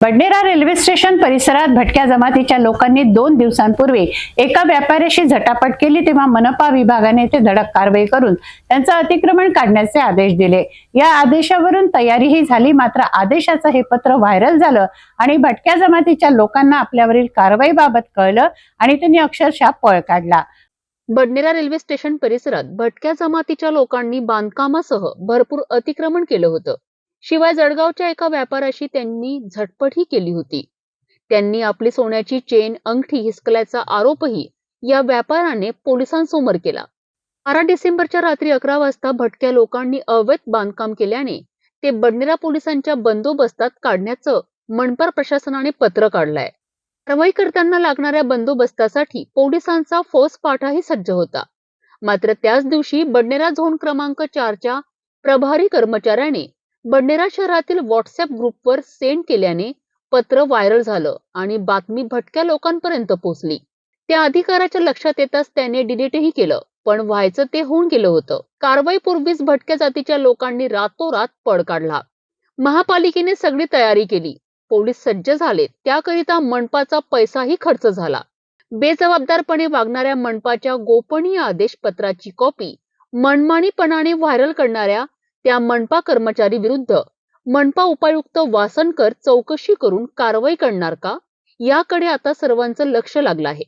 Badnera railway station परिसरात भटक्या जमातीच्या लोकांनी 2 दिवसांपूर्वी एका व्यापाऱ्याशी झटापट केली, तेव्हा मनपा विभागाने ते धडक कारवाई करून त्यांचं अतिक्रमण काढण्याचे आदेश दिले। या आदेशावरून तयारीही झाली, मात्र आदेशाचं हे पत्र व्हायरल झालं आणि भटक्या जमातीच्या लोकांना आपल्यावरील कारवाईबाबत कळलं आणि त्यांनी अक्षरशः पळ काढला। बडनेरा रेल्वे स्टेशन परिसरात भटक्या जमातीच्या लोकांनी बांधकामासह भरपूर अतिक्रमण केलं होतं। शिवाय जळगावच्या एका व्यापाऱ्याशी त्यांनी झटपटही केली होती। त्यांनी आपली सोन्याची चेन, अंगठी हिसकल्याचा आरोपही या व्यापाऱ्याने पोलिसांसमोर केला। 12 डिसेंबरच्या रात्री 11 वाजता भटक्या लोकांनी अवैध बांधकाम केल्याने ते बडनेरा पोलिसांच्या बंदोबस्तात काढण्याचं मनपा प्रशासनाने पत्र काढलंय। कारवाई करताना लागणाऱ्या बंदोबस्तासाठी पोलिसांचा फौजफाटाही सज्ज होता। मात्र त्याच दिवशी बडनेरा झोन क्रमांक 4च्या प्रभारी कर्मचाऱ्याने बडनेरा शहरातील व्हॉट्सअप ग्रुपवर सेंड केल्याने पत्र व्हायरल झालं आणि बातमी भटक्या लोकांपर्यंत पोहोचली। त्या अधिकाऱ्याच्या लक्षात येताच त्याने डिलीटही केलं, पण व्हायचं ते होऊन गेलं होतं। कारवाईपूर्वीच भटक्या जातीच्या लोकांनी रातोरात पळ काढला। महापालिकेने सगळी तयारी केली, पोलीस सज्ज झाले, त्याकरिता मनपाचा पैसाही खर्च झाला। बेजबाबदारपणे वागणाऱ्या मनपाच्या गोपनीय आदेश पत्राची कॉपी मनमानीपणाने व्हायरल करणाऱ्या त्या मनपा कर्मचारी विरुद्ध मनपा उपायुक्त वासनकर चौकशी करून कारवाई करणार का, याकडे आता सर्वांचं लक्ष लागलं आहे।